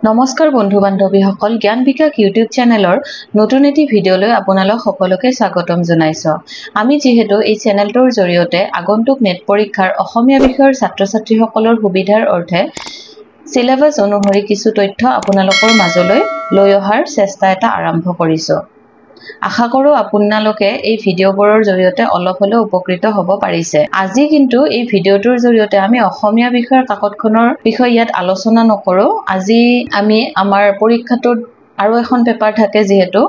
নমস্কাৰ বন্ধু বান্ধৱীসকল জ্ঞান বিকাশ ইউটিউব চেনেলৰ নতুন এটি ভিডিঅলৈ আপোনালোক সকলোকে স্বাগতম জনাইছো। আমি যেহেতু এই চেনেলটোৰ জৰিয়তে আগন্তুক নেট পৰীক্ষাৰ অসমীয়া বিষয়ৰ ছাত্ৰ-ছাত্ৰীসকলৰ সুবিধাৰ অৰ্থে সিলেবাস অনুসৰি কিছু তথ্য আপোনালোকৰ মাজলৈ লৈ অহাৰ চেষ্টা এটা আৰম্ভ কৰিছো। আশা কৰো আপোনালোকে এই ভিডিঅ'বোৰৰ জৰিয়তে অলপ হলেও উপকৃত হ'ব পাৰিছে। আজি কিন্তু এই ভিডিঅ'টোৰ জৰিয়তে আমি অসমীয়া বিষয়ৰ কাকতখনৰ বিষয় ইয়াত আলোচনা নকৰো। আজি আমি আমাৰ পৰীক্ষাটোত আৰু এখন পেপাৰ থাকে যেহেতু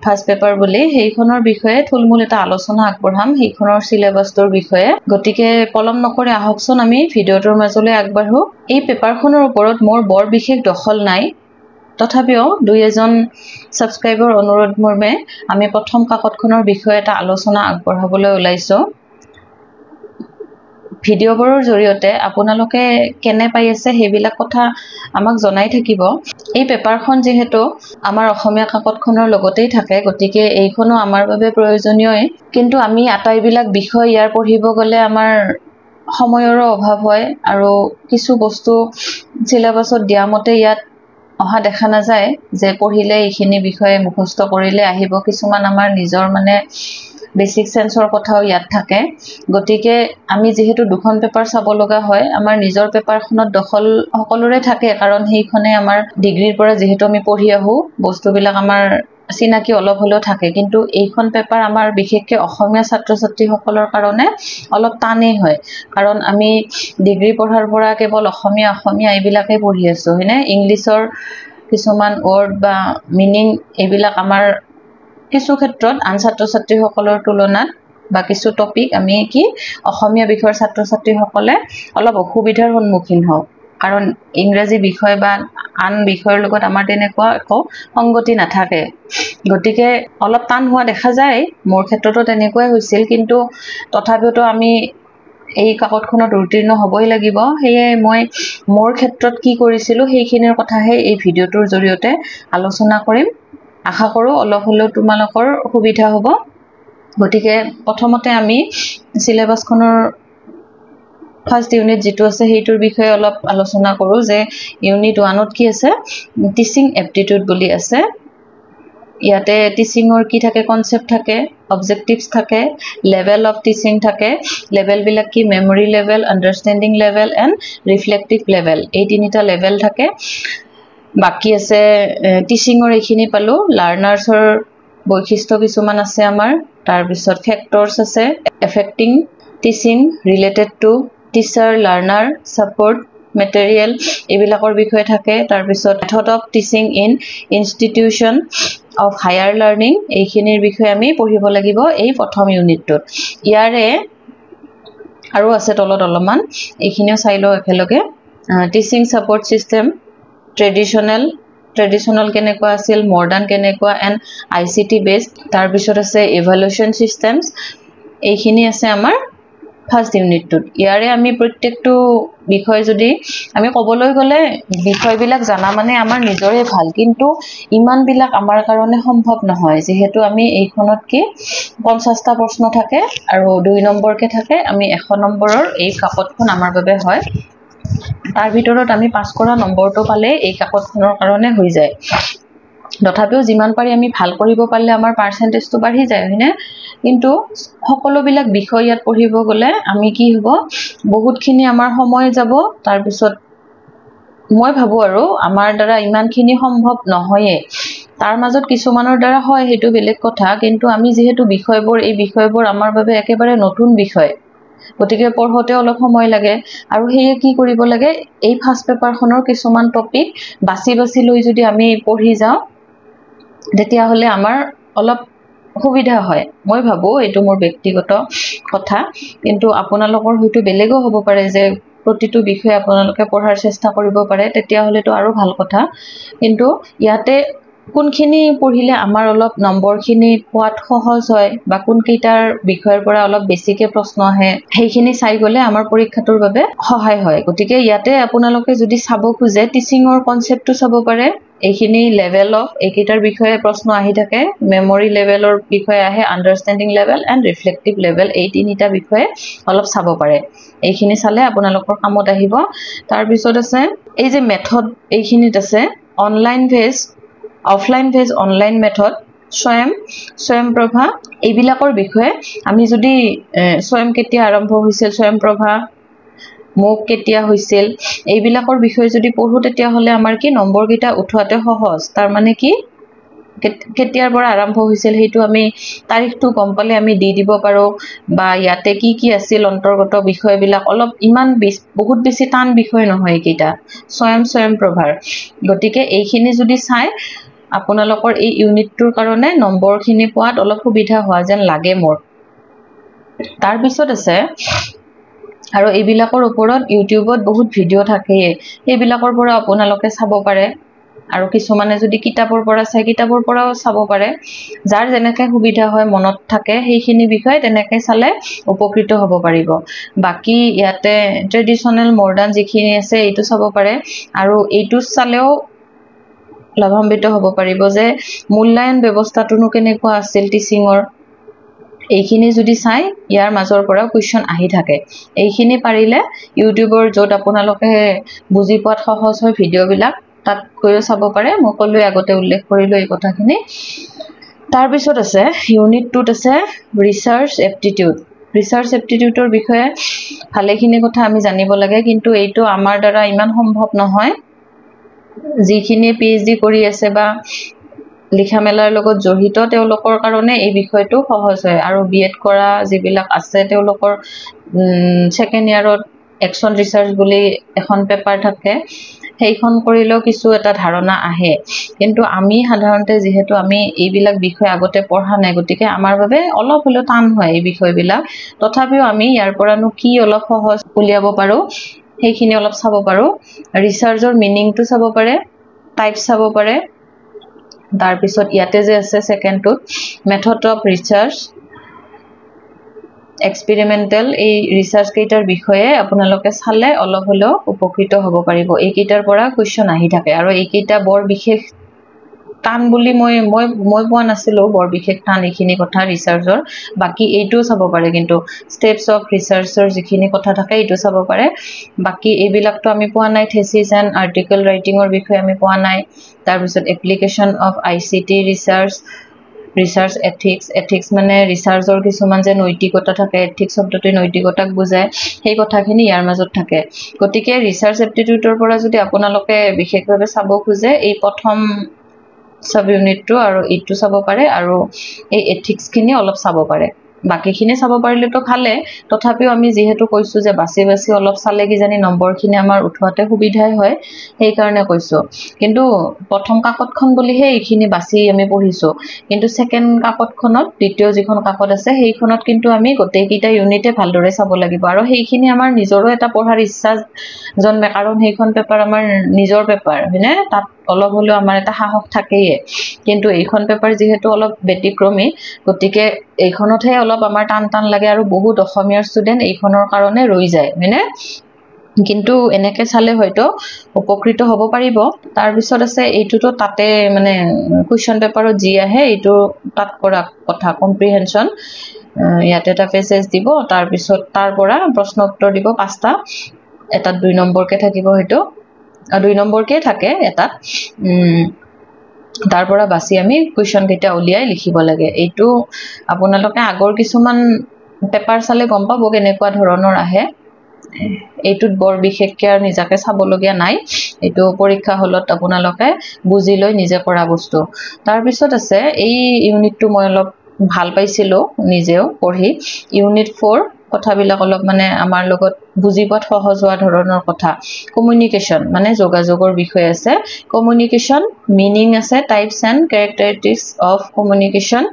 ফাৰ্স্ট পেপাৰ বুলি সেইখনৰ বিষয়ে থুলমূল এটা আলোচনা আগবঢ়াম সেইখনৰ সিলেবাসটোৰ বিষয়ে। গতিকে পলম নকৰি আহকচোন আমি ভিডিঅ'টোৰ মাজলৈ আগবাঢ়ো। এই পেপাৰখনৰ ওপৰত মোৰ বৰ বিশেষ দখল নাই। তথাপিও দুই এজন সাবস্ক্ৰাইবৰ অনুৰোধ মৰ্মে আমি প্ৰথম কাকতখনৰ বিষয়ে এটা আলোচনা আগবঢ়াবলৈ ওলাইছো। ভিডিঅ'বোৰৰ জৰিয়তে আপোনালোকে কেনে পাই আছে সেইবিলাক কথা আমাক জনাই থাকিব। এই পেপাৰখন যেহেতু আমাৰ অসমীয়া কাকতখনৰ লগতেই থাকে গতিকে এইখনো আমাৰ বাবে প্ৰয়োজনীয়, কিন্তু আমি আটাইবিলাক বিষয় ইয়াৰ পঢ়িব গলে আমাৰ সময়ৰো অভাৱ হয় আৰু কিছু বস্তু সিলেবাসত দিয়া মতে ইয়াত অহা দেখা নাযায় যে পঢ়িলে এইখিনি বিষয়ে মুখস্থ কৰিলে আহিব। কিছুমান আমাৰ নিজৰ বেসিক সেন্সৰ কথাও ইয়াত থাকে। গতিকে আমি যেহেতু দুখন পেপাৰ চাব লগা হয় আমাৰ নিজৰ পেপাৰখনত দখল সকলোৰে থাকে, কাৰণ সেইখনে আমাৰ ডিগ্ৰীৰ পৰা যেহেতু আমি পঢ়ি আহো বস্তুবিলাক আমাৰ চিনাকি অলপ হলেও থাকে। কিন্তু এইখন পেপাৰ আমাৰ বিশেষকৈ অসমীয়া ছাত্ৰ-ছাত্ৰীসকলৰ কাৰণে অলপ টানেই হয়, কাৰণ আমি ডিগ্ৰী পঢ়াৰ পৰা কেৱল অসমীয়া এইবিলাকে পঢ়ি আছো হয়নে। ইংলিছৰ কিছুমান ৱৰ্ড বা মিনিং এইবিলাক আমাৰ কিছু ক্ষেত্ৰত আন ছাত্ৰ-ছাত্ৰীসকলৰ তুলনাত বা কিছু টপিক আমি অসমীয়া বিষয়ৰ ছাত্ৰ-ছাত্ৰীসকলে অলপ অসুবিধাৰ সন্মুখীন হওঁ, কাৰণ ইংৰাজী বিষয় বা আন বিষয়ৰ লগত আমাৰ তেনেকুৱা একো সংগতি নাথাকে। গতিকে অলপ টান হোৱা দেখা যায়, মোৰ ক্ষেত্ৰতো তেনেকুৱাই হৈছিল। কিন্তু তথাপিতো আমি এই কাকতখনত উত্তীৰ্ণ হ'বই লাগিব। সেয়ে মই মোৰ ক্ষেত্ৰত কি কৰিছিলো সেইখিনিৰ কথাহে এই ভিডিঅ'টোৰ জৰিয়তে আলোচনা কৰিম। আশা কৰো অলপ হলেও তোমালোকৰ সুবিধা হ'ব। গতিকে প্ৰথমতে আমি সিলেবাসখনৰ ফাৰ্স্ট ইউনিট যেটো আছে সেইটোৰ বিষয়ে অলপ আলোচনা কৰো যে ইউনিট 1ত কি আছে, টিচিং এপ্টিটিউড বুলি আছে। ইয়াতে টিচিংৰ কি থাকে, কনসেপ্ট থাকে, অবজেক্টিভস থাকে, লেভেল অফ টিচিং থাকে। লেভেল বিলাক কি, memory level, understanding level and reflective level, এই তিনিটা লেভেল থাকে। বাকি আছে টিচিংৰ এইখিনি পালো। লাৰ্নাৰ্ছৰ বৈশিষ্ট্য কিছুমান আছে আমাৰ, তাৰ পিছত ফেক্টৰছ আছে, affecting teaching, related to teacher, learner, support material এইবিলাকৰ বিষয়ে থাকে। তাৰ পিছত method of teaching in institution of higher learning এইখিনিৰ বিষয়ে আমি পঢ়িব লাগিব এই প্ৰথম ইউনিটটোত। ইয়াৰে আৰু আছে তলত অলপমান, এইখিনিও চাই লওঁ একেলগে। টিচিং সাপোৰ্ট সিস্টেম, ট্ৰেডিশনেল কেনেকুৱা আছিল, মডাৰ্ণ কেনেকুৱা এণ্ড ICT বেসড। তাৰ পিছত আছে ইভালুৱেশ্যন সিস্টেমছ, এইখিনি আছে আমাৰ ফাৰ্স্ট ইউনিটটোত। ইয়াৰে আমি প্ৰত্যেকটো বিষয় যদি আমি ক'বলৈ গ'লে বিষয়বিলাক জানা আমাৰ নিজৰে ভাল, কিন্তু ইমান বিলাক আমাৰ কাৰণে সম্ভৱ নহয় যেহেতু আমি এইখনত 50টা প্ৰশ্ন থাকে আৰু 2 নম্বৰকে থাকে। আমি 100 নম্বৰৰ এই কাকতখন আমাৰ বাবে হয়। তাৰ ভিতৰত আমি পাছ কৰা নম্বৰটো পালে এই কাকতখনৰ কাৰণে হৈ যায়। তথাপিও যিমান পাৰি আমি ভাল কৰিব পাৰিলে আমাৰ পাৰ্চেন্টেজটো বাঢ়ি যায় হয়নে। কিন্তু সকলোবিলাক বিষয় ইয়াত পঢ়িব গ'লে আমি কি হ'ব, বহুতখিনি আমাৰ সময় যাব। তাৰ পিছত মই ভাবো আৰু আমাৰ দ্বাৰা ইমানখিনি সম্ভৱ নহয়ে। তাৰ মাজত কিছুমানৰ দ্বাৰা হয় সেইটো বেলেগ কথা, কিন্তু আমি যেহেতু এই বিষয়বোৰ আমাৰ বাবে একেবাৰে নতুন বিষয়, গতিকে পঢ়োতে অলপ সময় লাগে। আৰু সেয়ে কি কৰিব লাগে, এই ফাৰ্স্ট পেপাৰখনৰ কিছুমান টপিক বাছি লৈ যদি আমি পঢ়ি যাওঁ তেতিয়াহ'লে আমাৰ অলপ সুবিধা হয়। মই ভাবো এইটো মোৰ ব্যক্তিগত কথা, কিন্তু আপোনালোকৰ হয়তো বেলেগো হ'ব পাৰে যে প্ৰতিটো বিষয় আপোনালোকে পঢ়াৰ চেষ্টা কৰিব পাৰে, তেতিয়াহ'লেতো আৰু ভাল কথা। কিন্তু ইয়াতে কোনখিনি পঢ়িলে আমাৰ অলপ নম্বৰখিনি পোৱাত সহজ হয় বা কোনকেইটাৰ বিষয়ৰ পৰা অলপ বেছিকে প্ৰশ্ন আহে সেইখিনি চাই গ'লে আমাৰ পৰীক্ষাটোৰ বাবে সহায় হয়। গতিকে ইয়াতে আপোনালোকে যদি চাব খোজে টিচিংৰ কনসেপ্টটো চাব পাৰে। এইখিনি লেভেল অফ এইকেইটাৰ বিষয়ে প্ৰশ্ন আহি থাকে, মেমৰি লেভেলৰ বিষয়ে আহে, আন্ডাৰষ্টেণ্ডিং লেভেল এণ্ড ৰিফ্লেক্টিভ লেভেল, এই তিনিটা বিষয়ে অলপ চাব পাৰে। এইখিনি চালে আপোনালোকৰ কামত আহিব। তাৰ পিছত আছে এই যে মেথড, এইখিনিত আছে অনলাইন ভেজ, অফলাইন ভেজ, অনলাইন মেথড, স্বয়ংপ্ৰভা এইবিলাকৰ বিষয়ে আমি যদি স্বয়ং কেতিয়া আৰম্ভ হৈছিল, স্বয়ংপ্ৰভা মোক কেতিয়া হৈছিল এইবিলাকৰ বিষয়ে যদি পঢ়ো তেতিয়াহ'লে আমাৰ কি নম্বৰকেইটা উঠোৱাতে সহজ। তাৰ মানে কি কেতিয়াৰ পৰা আৰম্ভ হৈছিল সেইটো আমি তাৰিখটো গম পালে আমি দি দিব পাৰো, বা ইয়াতে কি কি আছিল অন্তৰ্গত বিষয়বিলাক অলপ ইমান বহুত বেছি টান বিষয় নহয় এইকেইটা স্বয়ংপ্ৰভাৰ। গতিকে এইখিনি যদি চাই আপোনালোকৰ এই ইউনিটটোৰ কাৰণে নম্বৰখিনি পোৱাত অলপ সুবিধা হোৱা যেন লাগে মোৰ। তাৰপিছত আছে আৰু এইবিলাকৰ ওপৰত ইউটিউবত বহুত ভিডিঅ' থাকেই, সেইবিলাকৰ পৰা আপোনালোকে চাব পাৰে, আৰু কিছুমানে যদি কিতাপৰ পৰা চাই কিতাপৰ পৰাও চাব পাৰে। যাৰ যেনেকৈ সুবিধা হয় মনত থাকে সেইখিনি বিষয় তেনেকৈ চালে উপকৃত হ'ব পাৰিব। বাকী ইয়াতে ট্ৰেডিশ্যনেল মডাৰ্ণ যিখিনি আছে এইটো চাব পাৰে, আৰু এইটো চালেও লাভান্বিত হ'ব পাৰিব যে মূল্যায়ন ব্যৱস্থাটোনো কেনেকুৱা আছিল টিচিঙৰ, এইখিনি যদি চাই ইয়াৰ মাজৰ পৰাও কুৱেশ্যন আহি থাকে। এইখিনি পাৰিলে ইউটিউবৰ য'ত আপোনালোকে বুজি পোৱাত সহজ হয় ভিডিঅ'বিলাক তাত গৈও চাব পাৰে। মই ক'লোৱে আগতে উল্লেখ কৰিলোঁ এই কথাখিনি। তাৰপিছত আছে ইউনিট 2ত আছে ৰিচাৰ্চ এপ্টিটিউড। ৰিচাৰ্চ এপ্টিটিউডৰ বিষয়ে ভালেখিনি কথা আমি জানিব লাগে, কিন্তু এইটো আমাৰ দ্বাৰা ইমান সম্ভৱ নহয়। যিখিনি PhD কৰি আছে বা লিখা মেলাৰ লগত জড়িত তেওঁলোকৰ কাৰণে এই বিষয়টো সহজ হয়, আৰু BEd কৰা যিবিলাক আছে তেওঁলোকৰ ছেকেণ্ড ইয়াৰত একশ্যন ৰিচাৰ্চ বুলি এখন পেপাৰ থাকে, সেইখন কৰিলেও কিছু এটা ধাৰণা আহে। কিন্তু আমি সাধাৰণতে যিহেতু আমি এইবিলাক বিষয় আগতে পঢ়া নাই, গতিকে আমাৰ বাবে অলপ হ'লেও টান হয় এই বিষয়বিলাক। তথাপিও আমি ইয়াৰ পৰানো কি অলপ সহজ উলিয়াব পাৰোঁ সেইখিনি অলপ চাব পাৰোঁ। ৰিচাৰ্চৰ মিনিংটো চাব পাৰে, টাইপ চাব পাৰে। তাৰপিছত ইয়াতে যে আছে ছেকেণ্ডটোত মেথড অফ ৰিচাৰ্চ, এক্সপেৰিমেণ্টেল, এই ৰিচাৰ্চ কেইটাৰ বিষয়ে আপোনালোকে চালে অলপ হ'লেও উপকৃত হ'ব পাৰিব। এইকেইটাৰ পৰা কুৱেশ্যন আহি থাকে, আৰু এইকেইটা বৰ বিশেষ টান বুলি মই পোৱা নাছিলোঁ, বৰ বিশেষ টান এইখিনি কথা ৰিচাৰ্চৰ। বাকী এইটোও চাব পাৰে, কিন্তু ষ্টেপছ অফ ৰিচাৰ্চৰ যিখিনি কথা থাকে এইটো চাব পাৰে। বাকী এইবিলাকতো আমি পোৱা নাই, থেচিছ এণ্ড আৰ্টিকেল ৰাইটিঙৰ বিষয়ে আমি পোৱা নাই। তাৰপিছত application of ICT research ethics মানে ৰিচাৰ্চৰ কিছুমান যে নৈতিকতা থাকে, এথিক্স শব্দটোৱে নৈতিকতাক বুজায়, সেই কথাখিনি ইয়াৰ মাজত থাকে। গতিকে ৰিচাৰ্চ এপ্টিটিউডৰ পৰা যদি আপোনালোকে বিশেষভাৱে চাব খোজে এই প্ৰথম সাব ইউনিটটো আৰু এইটো চাব পাৰে, আৰু এই এথিক্সখিনি অলপ চাব পাৰে। বাকীখিনি চাব পাৰিলেতো ভালে, তথাপিও আমি যিহেতু কৈছোঁ যে বাছি বাছি অলপ চালে কিজানি নম্বৰখিনি আমাৰ উঠোৱাতে সুবিধাই হয়, সেইকাৰণে কৈছোঁ। কিন্তু প্ৰথম কাকতখন বুলিহে এইখিনি বাছি আমি পঢ়িছোঁ, কিন্তু ছেকেণ্ড কাকতখনত দ্বিতীয় যিখন কাকত আছে সেইখনত কিন্তু আমি গোটেইকেইটা ইউনিটে ভালদৰে চাব লাগিব, আৰু সেইখিনি আমাৰ নিজৰো এটা পঢ়াৰ ইচ্ছা জন্মে, কাৰণ সেইখন পেপাৰ আমাৰ নিজৰ পেপাৰ হয়নে, তাত অলপ হ'লেও আমাৰ এটা সাহস থাকেই। কিন্তু এইখন পেপাৰ যিহেতু অলপ ব্যতিক্ৰমী, গতিকে এইখনতহে অলপ আমাৰ টান লাগে, আৰু বহুত অসমীয়াৰ ষ্টুডেণ্ট এইখনৰ কাৰণে ৰৈ যায় হয়নে। কিন্তু এনেকৈ চালে হয়তো উপকৃত হ'ব পাৰিব। তাৰপিছত আছে এইটোতো তাতে মানে কুৱেশ্যন পেপাৰত যি আহে এইটো তাত কৰা কথা, কম্প্ৰিহেনশ্যন। ইয়াতে এটা পেছেজ দিব, তাৰপিছত তাৰ পৰা প্ৰশ্ন উত্তৰ দিব 5টা, এটাত 2 নম্বৰকৈ থাকিব, হয়তো 2 নম্বৰকৈ থাকে এটাত। তাৰ পৰা বাছি আমি কুৱেশ্যন কেইটা উলিয়াই লিখিব লাগে। এইটো আপোনালোকে আগৰ কিছুমান পেপাৰ চালে গম পাব কেনেকুৱা ধৰণৰ আহে। এইটোত বৰ বিশেষকৈ আৰু নিজাকৈ চাবলগীয়া নাই, এইটো পৰীক্ষা হলত আপোনালোকে বুজি লৈ নিজে কৰা বস্তু। তাৰপিছত আছে এই ইউনিটটো মই অলপ ভাল পাইছিলোঁ নিজেও পঢ়ি, ইউনিট 4 কথাবিলাক অলপ মানে আমাৰ লগত বুজি পোৱাত সহজ হোৱা ধৰণৰ কথা। কমিউনিকেশ্যন মানে যোগাযোগৰ বিষয় আছে, কমিউনিকেশ্যন মিনিং আছে, types and characteristics of communication,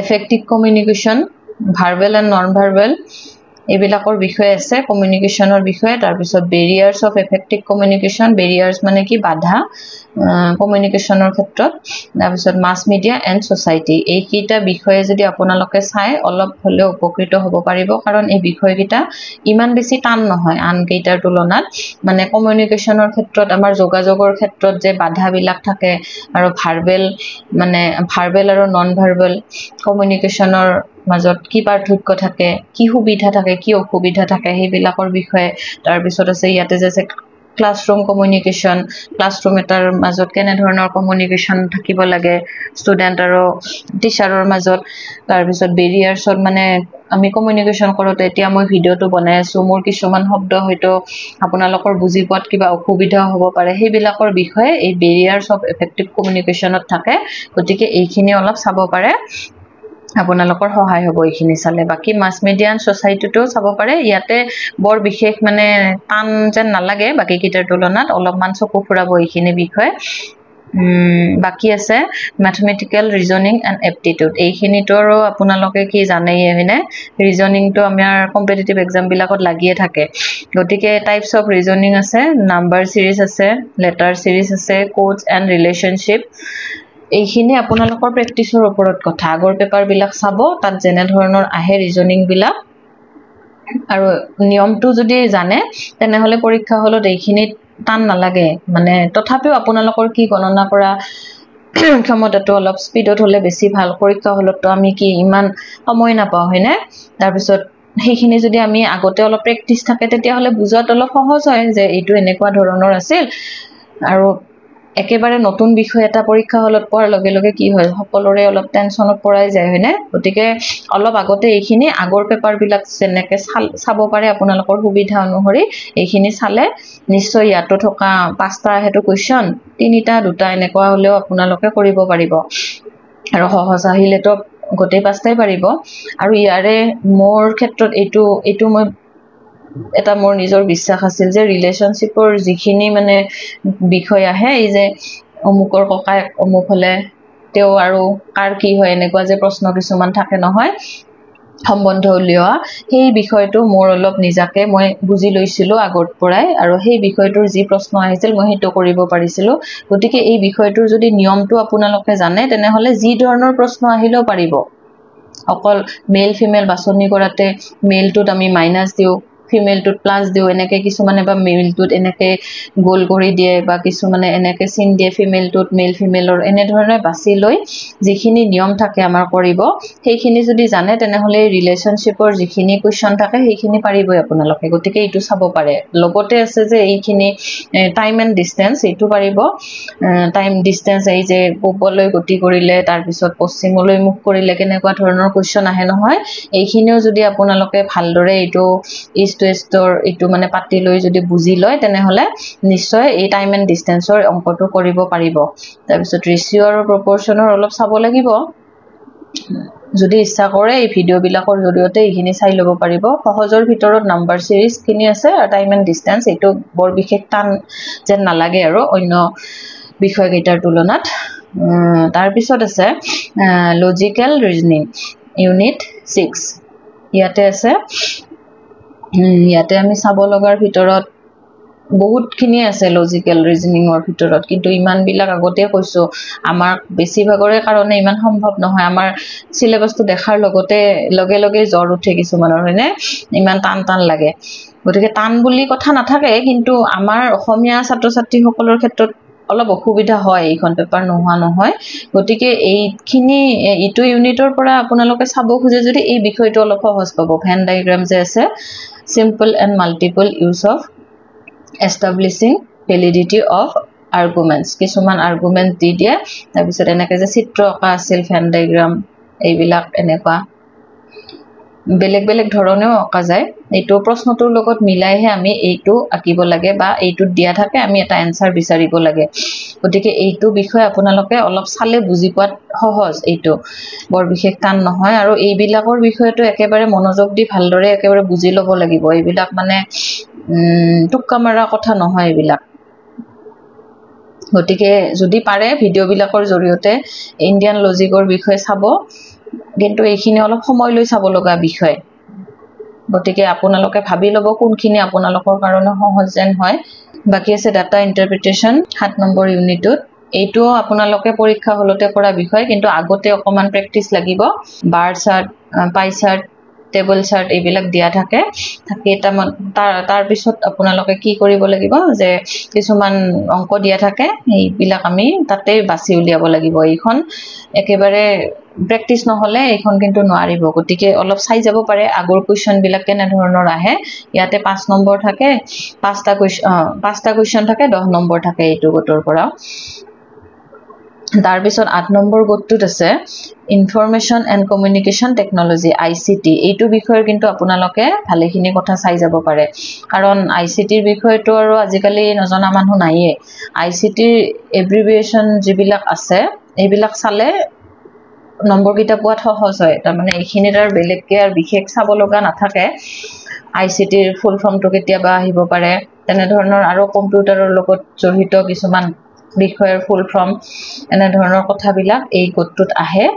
effective communication, verbal and non verbal এইবিলাকৰ বিষয়ে আছে কমিউনিকেশ্যনৰ বিষয়ে। তাৰপিছত বেৰিয়াৰ্ছ অফ এফেক্টিভ কমিউনিকেশ্যন, বেৰিয়াৰ্ছ মানে কি বাধা কমিউনিকেশ্যনৰ ক্ষেত্ৰত। তাৰপিছত মাছ মিডিয়া এণ্ড ছ'চাইটি, এইকেইটা বিষয়ে যদি আপোনালোকে চাই অলপ হ'লেও উপকৃত হ'ব পাৰিব, কাৰণ এই বিষয়কেইটা ইমান বেছি টান নহয় আনকেইটাৰ তুলনাত। মানে কমিউনিকেশ্যনৰ ক্ষেত্ৰত আমাৰ যোগাযোগৰ ক্ষেত্ৰত যে বাধাবিলাক থাকে, আৰু ভাৰ্বেল আৰু নন ভাৰ্বেল কমিউনিকেশ্যনৰ মাজত কি পাৰ্থক্য থাকে, কি সুবিধা থাকে, কি অসুবিধা থাকে সেইবিলাকৰ বিষয়ে। তাৰপিছত আছে ইয়াতে যে ক্লাছৰুম কমিউনিকেশ্যন ক্লাছৰুম এটাৰ মাজত কেনে ধৰণৰ কমিউনিকেশ্যন থাকিব লাগে ষ্টুডেণ্ট আৰু টিচাৰৰ মাজত তাৰপিছত বেৰিয়াৰ্ছত মানে আমি কমিউনিকেশ্যন কৰোঁতে এতিয়া মই ভিডিঅ'টো বনাই আছোঁ মোৰ কিছুমান শব্দ হয়তো আপোনালোকৰ বুজি পোৱাত কিবা অসুবিধা হ'ব পাৰে সেইবিলাকৰ বিষয়ে এই বেৰিয়াৰ্ছ অফ এফেক্টিভ কমিউনিকেশ্যনত থাকে গতিকে এইখিনি অলপ চাব পাৰে আপোনালোকৰ সহায় হ'ব এইখিনি চালে বাকি মাছ মিডিয়া এণ্ড ছ'চাইটিটো চাব পাৰে ইয়াতে বৰ বিশেষ মানে টান যেন নালাগে বাকি কিটাৰ তুলনাত অলপমান চকু ফুৰাব এইখিনি বিষয়ে বাকি আছে ম্যাথমেটিক্যাল ৰিজনিং এণ্ড এপ্টিটিউড এইখিনিতো আৰু আপোনালোকে কি জানেই হয়নে ৰিজনিংটো আমাৰ কম্পিটিটিভ এক্সাম বিলাকত লাগিয়ে থাকে গতিকে টাইপছ অফ ৰিজনিং আছে নাম্বাৰ সিৰিজ আছে লেটাৰ সিৰিজ আছে কোডছ এণ্ড ৰিলেশনশ্বিপ এইখিনি আপোনালোকৰ প্ৰেক্টিছৰ ওপৰত কথা আগৰ পেপাৰ বিলাক চাব তাত যেনে ধৰণৰ আহে ৰিজনিং বিলাক আৰু নিয়মটো যদি জানে তেনেহলে পৰীক্ষা হলত এইখিনি টান নালাগে মানে তথাপিও আপোনালোকৰ কি গণনা কৰা ক্ষমতাটো অলপ স্পিডত হলে বেছি ভাল পৰীক্ষা হলতো আমি কি ইমান সময় নাপাওঁ হয়নে তাৰ পিছত সেইখিনি যদি আমি আগতে অলপ প্ৰেক্টিছ থাকে তেতিয়া হলে বুজাত অলপ সহজ হয় যে এইটো এনেকুৱা ধৰণৰ আছিল আৰু একেবাৰে নতুন বিষয় এটা পৰীক্ষা হলত পঢ়াৰ লগে লগে কি হয় সকলোৰে অলপ টেনচনত পৰাই যায় হয়নে গতিকে অলপ আগতে এইখিনি আগৰ পেপাৰ বিলাক যেনেকে চাব পাৰে আপোনালোকৰ সুবিধা অনুসৰি এইখিনি চালে নিশ্চয় ইয়াতো থকা 5টা হেতু কোৱেশ্চন 3টা 2টা এনেকুৱা হলেও আপোনালোকে কৰিব পাৰিব আৰু সহজ আহিলেতো গোটেই 5টাই পাৰিব আৰু ইয়াৰে মোৰ ক্ষেত্ৰত এইটো মই এটা মোৰ নিজৰ বিশ্বাস আছিল যে ৰিলেশনশ্বিপৰ যিখিনি মানে বিষয় আহে এই যে অমুকৰ ককাই অমুক হলে তেও আৰু কাৰ কি হয় এনেকুৱা যে প্ৰশ্ন কিছুমান থাকে নহয় সম্বন্ধ উলিওৱা সেই বিষয়টো মোৰ অলপ নিজাকে মই বুজি লৈছিলো আগৰ পৰাই আৰু সেই বিষয়টোৰ যি প্ৰশ্ন আহিছিল মই হেতু কৰিব পাৰিছিলো গতিকে এই বিষয়টোৰ যদি নিয়মটো আপোনালোকে জানে তেনেহলে যি ধৰণৰ প্ৰশ্ন আহিলেও পাৰিব অকল মেল ফিমেল বাছনি কৰাতে মেলটোত আমি মাইনাস দিও ফিমেলটোত প্লাস দিও এনেকে কিছুমানে বা মেলটোত এনেকে গোল কৰি দিয়ে বা কিছুমানে এনেকে চিন দিয়ে ফিমেলটোত মেল ফিমেলৰ এনে ধৰণে বাছি লৈ যিখিনি নিয়ম থাকে আমাৰ কৰিব সেইখিনি যদি জানে তেনেহলে ৰিলেশনশ্বিপৰ যিখিনি কোৱেশ্চন থাকে সেইখিনি পাৰিবই আপোনালোকে গতিকে এইটো চাব পাৰে লগতে আছে যে এইখিনি টাইম এণ্ড ডিসটেন্স এইটো পাৰিব টাইম ডিসটেন্স এই যে পূবলৈ গতি কৰিলে তাৰ পিছত পশ্চিমলৈ মুখ কৰিলে কেনেকুৱা ধৰণৰ কোৱেশ্চন আহে নহয় এইখিনিও যদি আপোনালোকে ভালদৰে এইটো ইষ্টৰ এইটো মানে পাতি লৈ যদি বুজি লয় তেনেহলে নিশ্চয় এই টাইম এণ্ড ডিসটেন্সৰ অংকটো কৰিব পাৰিব তাৰ পিছত ৰেশিও আৰু প্ৰপৰচনৰ অলপ চাব লাগিব যদি ইচ্ছা কৰে এই ভিডিও বিলাকৰ জৰিয়তে এইখিনি চাই লব পাৰিব সহজৰ ভিতৰত নাম্বাৰ সিৰিজ কিনি আছে আৰু টাইম এণ্ড ডিসটেন্স এইটো বৰ বিশেষ টান যেন নালাগে আৰু অন্য বিষয় কেইটাৰ তুলনাত তাৰ পিছত আছে লজিক্যাল ৰিজনিং ইউনিট 6 ইয়াতে আছে ইয়াতে আমি চাব লগাৰ ভিতৰত বহুতখিনি আছে লজিক্যাল ৰিজনিংৰ ভিতৰত কিন্তু ইমান বিলাক আগতে কৈছো আমাৰ বেছিভাগৰে কাৰণে ইমান সম্ভৱ নহয় আমাৰ সিলেবাসটো দেখাৰ লগতে লগে লগে জ্বৰ উঠে কিছুমানৰ হয়নে ইমান টান লাগে গতিকে টান বুলি কথা নাথাকে কিন্তু আমাৰ অসমীয়া ছাত্ৰ ছাত্ৰী সকলৰ ক্ষেত্ৰত অলপ অসুবিধা হয় এইখন পেপাৰ নোহোৱা নহয় গতিকে এইখিনি ইটো ইউনিটৰ পৰা আপোনালোকে চাব খুজে যদি এই বিষয়টো অলপ সহজ পাব ভেন ডায়াগ্ৰাম যে আছে simple and multiple use of establishing validity of arguments কিছুমান argument দি দিয়ে তাৰ পিছত এনেকৈ যে চিত্ৰ অকা আছিল ভেন ডায়াগ্ৰাম এইবিলাক এনেকুৱা বেলেগ বেলেগ ধৰণেও অকা যায় এইটো প্ৰশ্নটোৰ লগত মিলাইহে আমি এইটো আঁকিব লাগে বা এইটোত দিয়া থাকে আমি এটা এনসাৰ বিচাৰিব লাগে গতিকে এইটো বিষয় আপোনালোকে অলপ চালে বুজি পোৱাত সহজ এইটো বৰ বিশেষ টান নহয় আৰু এইবিলাকৰ বিষয়টো একেবাৰে মনোযোগ দি ভালদৰে একেবাৰে বুজি ল'ব লাগিব এইবিলাক মানে টুক্কা মাৰা কথা নহয় এইবিলাক গতিকে যদি পাৰে ভিডিও বিলাকৰ জৰিয়তে ইন্ডিয়ান লজিকৰ বিষয়ে চাব কিন্তু এইখিনি অলপ সময় লৈ চাব লগা বিষয় গতিকে আপোনালোকে ভাবি ল'ব কোনখিনি আপোনালোকৰ কাৰণে সহজ যেন হয় বাকি আছে ডাটা ইন্টাৰপ্ৰিটেশন 7 নম্বৰ ইউনিটত এইটো আপোনালোকে পৰীক্ষা হলতে কৰা বিষয় কিন্তু আগতে অকমান প্ৰেক্টিস লাগিব বাৰ চাৰ্ট পাই চাৰ্ট টেবল চাৰ্ট এইবিলাক দিয়া থাকে তাৰ পিছত আপোনালোকে কি কৰিব লাগিব যে কিছুমান অংক দিয়া থাকে এইবিলাক আমি তাতে বাছি উলিয়াব লাগিব এইখন একেবাৰে প্ৰেক্টিস নহলে এইখন কিন্তু নোৱাৰিব গতিকে অলপ চাই যাব পাৰে আগৰ কোৱেশ্চন বিলাক কেনে ধৰণৰ আহে ইয়াতে 5 নম্বৰ থাকে 5টা কোৱেশ্চন থাকে 10 নম্বৰ থাকে এইটো গোটৰ পৰা তাৰ পিছত 8 নম্বৰ গোটটোত আছে information and communication technology ICT এইটো বিষয়ৰ কিন্তু আপোনালোকে ভালেখিনি কথা চাই যাব পাৰে কাৰণ ICT ৰ বিষয়টো আৰু আজিকালি নজনা মানুহ নাইয়ে ICT ৰ এব্ৰিভিয়েচন যিবিলাক আছে এইবিলাক চালে নম্বৰ কিটা পোৱাত সহজ হয় তাৰ মানে এইখিনি তাৰ বেলেগকে আৰু বিশেষ চাব লগা নাথাকে ICT ৰ ফুল ফৰ্মটো কেতিয়াবা আহিব পাৰে তেনে ধৰণৰ আৰু কম্পিউটাৰৰ লগত জড়িত কিছুমান বিষয়ৰ ফুল ফৰ্ম এনে ধৰণৰ কথাবিলাক এই গোটটোত আহে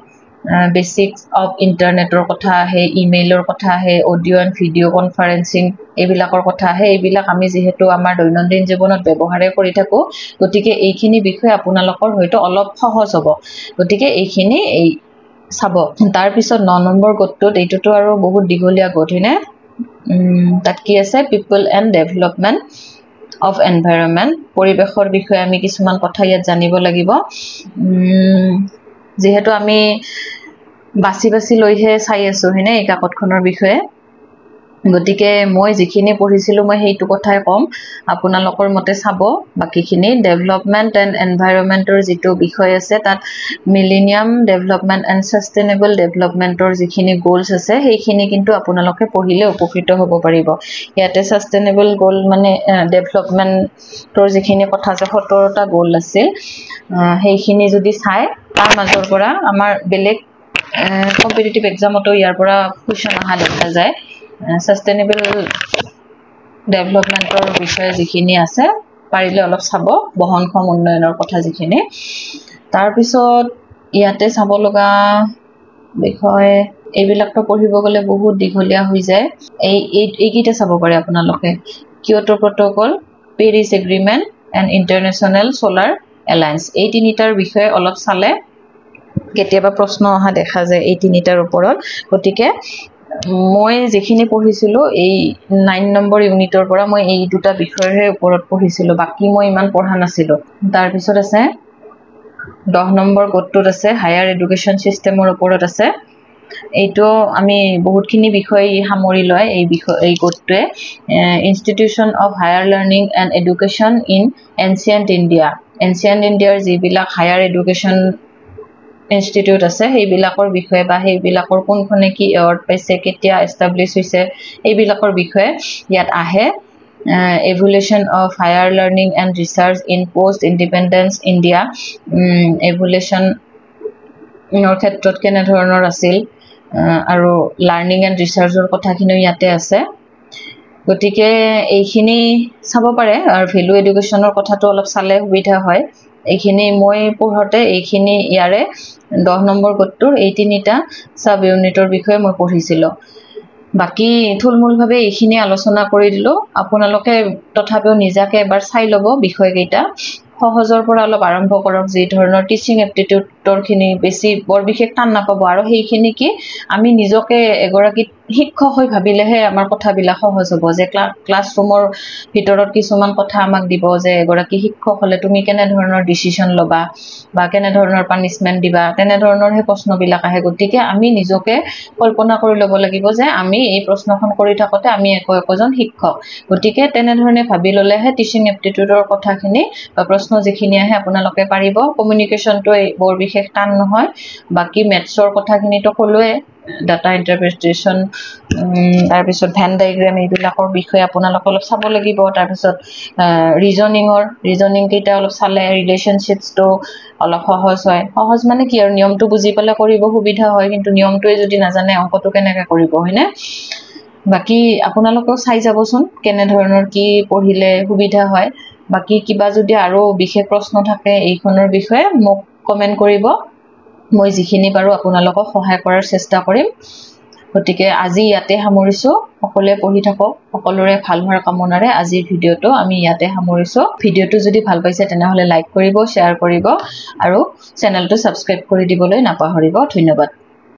বেসিক্স অফ ইন্টাৰনেটৰ কথা আহে ইমেইলৰ কথা আহে অডিও এণ্ড ভিডিও কনফাৰেন্সিং এইবিলাকৰ কথা আহে এইবিলাক আমি যেহেতু আমাৰ দৈনন্দিন জীৱনত ব্যৱহাৰ কৰি থাকো গতিকে এইখিনি বিষয় আপোনালোকৰ হয়তো অলপ সহজ হ'ব গতিকে এইখিনি এই চাব তাৰ পিছত 9 নম্বৰ গোটটোত এইটোটো আৰু বহুত দীঘলীয়া গোট হয়নে তাত কি আছে পিপল এণ্ড ডেভেলপমেন্ট of environment পৰিবেশৰ বিষয়ে আমি কিছুমান কথা ইয়াত জানিব লাগিব যেহেতু আমি বাছি লৈহে চাই আছো হয়নে এই কাকতখনৰ বিষয়ে গতিকে মই যিখিনি পঢ়িছিলো মই সেইটো কথাই কম আপোনালোকৰ মতে চাব বাকিখিনি ডেভেলপমেন্ট এণ্ড এনভায়ৰনমেন্টৰ যেটো বিষয় আছে তাত মিলেনিয়াম ডেভেলপমেন্ট এণ্ড সাস্টেইনেবল ডেভেলপমেন্টৰ যিখিনি গোলস আছে সেইখিনি কিন্তু আপোনালোকে পঢ়িলে উপকৃত হ'ব পাৰিব ইয়াতে সাস্টেইনেবল গোল মানে ডেভেলপমেন্টৰ যিখিনি কথা আছে 17টা গোল আছে সেইখিনি যদি চাই তাৰ মাজৰ পৰা আমাৰ বেলেগ কম্পিটিটিভ এক্সামতো ইয়াৰ পৰা কোৱেশ্চন আহা দেখা যায় সাস্টেইনেবল ডেভেলপমেন্টৰ বিষয়ে যিখিনি আছে পাৰিলে অলপ চাব বহনক্ষম উন্নয়নৰ কথা যিখিনি তাৰ পিছত ইয়াতে চাব লগা বিষয় এইবিলাকটো পঢ়িব গলে বহুত দীঘলীয়া হৈ যায় এইকিটা চাব পাৰে আপোনালোকে Kyoto protocol Paris agreement and international solar alliance এই তিনিটাৰ বিষয়ে অলপ চালে কেতিয়াবা প্ৰশ্ন অহা দেখা যায় এই তিনিটাৰ ওপৰত গতিকে মই যিখিনি পঢ়িছিলো এই 9 নম্বৰ ইউনিটৰ পৰা মই এই দুটা বিষয়ৰ ওপৰত পঢ়িছিলো বাকি মই ইমান পঢ়া নাছিলো তাৰ পিছত আছে 10 নম্বৰ গোটটোত আছে হায়াৰ এডুকেশন সিস্টেমৰ ওপৰত আছে এইটো আমি বহুতখিনি বিষয় সামৰি লয় এই গোটটোৱে institution of higher learning and education in ancient ইণ্ডিয়াৰ যিবিলাক হায়াৰ এডুকেশন ইনষ্টিটিউট আছে সেইবিলাকৰ বিষয়ে বা সেইবিলাকৰ কোনখনে কি এৱাৰ্ড পাইছে কেতিয়া এস্টাবলিশ হৈছে এইবিলাকৰ বিষয়ে ইয়াত আহে evolution of higher learning and research in post independence India evolution ৰ ক্ষেত্ৰত কেনে ধৰণৰ আছিল আৰু লাৰ্নিং এণ্ড ৰিসাৰ্চৰ কথাখিনি ইয়াতে আছে গতিকে এইখিনি চাব পাৰে আৰু ভ্যালু এডুকেশনৰ কথাটো অলপ চালে সুবিধা হয় এইখিনি মই পঢ়তে এইখিনি ইয়াৰে 10 নম্বৰ গোটটোৰ এই তিনিটা সাব ইউনিটৰ বিষয়ে মই পঢ়িছিলো বাকি থুলমূল ভাবে এইখিনি আলোচনা কৰি দিলো আপোনালোকে তথাপিও নিজাকে এবাৰ চাই লব বিষয় কেইটা সহজৰ পৰা অলপ আৰম্ভ কৰক যি ধৰণৰ টিচিং এপ্টিটিউডৰ খিনি বেছি বৰ বিশেষ টান নাপাব আৰু সেইখিনি কি আমি নিজকে এগৰাকী শিক্ষক হৈ ভাবিলেহে আমাৰ কথাবিলাক সহজ হ'ব যে ক্লাছৰুমৰ ভিতৰত কিছুমান কথা আমাক দিব যে এগৰাকী শিক্ষক হলে তুমি কেনে ধৰণৰ ডিসিশন লবা বা কেনে ধৰণৰ পানিশমেন্ট দিবা তেনে ধৰণৰ হে প্ৰশ্নবিলাক আহে গতিকে আমি নিজকে কল্পনা কৰি ল'ব লাগিব যে আমি এই প্ৰশ্নখন কৰি থাকোতে আমি একজন শিক্ষক গতিকে তেনে ধৰণে ভাবি ললেহে টিচিং এপ্টিটিউডৰ কথাখিনি বা প্ৰশ্ন যিখিনি আহে আপোনালোকে পাৰিব কমিউনিকেশনটো বৰ বিশেষ টান নহয় বাকি মেথছৰ কথাখিনিটো কলোৱে ডাটা ইন্টাৰপ্ৰিটেশন তাৰ পিছত ভেন ডায়াগ্ৰাম এইবিলাকৰ বিষয়ে আপোনালোকে অলপ চাব লাগিব তাৰ পিছত ৰিজনিং কেইটা অলপ চালে ৰিলেশনশিপছটো অলপ সহজ মানে কি আৰু নিয়মটো বুজি পালে কৰিব সুবিধা হয় কিন্তু নিয়মটোৱে যদি নাজানে অংকটো কেনেকৈ কৰিব হয়নে বাকি আপোনালোকক চাই যাবচোন কেনে ধৰণৰ কি পঢ়িলে সুবিধা হয় বাকি কিবা যদি আৰু বিশেষ প্ৰশ্ন থাকে এইখনৰ বিষয়ে মোক কমেন্ট কৰিব মই যিখিনি পাৰো আপোনালোকক সহায় কৰাৰ চেষ্টা কৰিম গতিকে আজি ইয়াতে সামৰিছো সকলোৱে পঢ়ি থাকক সকলোৰে ভাল হোৱাৰ কামনাৰে আজিৰ ভিডিওটো আমি ইয়াতে সামৰিছো ভিডিওটো যদি ভাল পাইছে তেনেহলে লাইক কৰিব শেয়াৰ কৰিব আৰু চেনেলটো সাবস্ক্ৰাইব কৰি দিবলৈ নাপাহৰিব ধন্যবাদ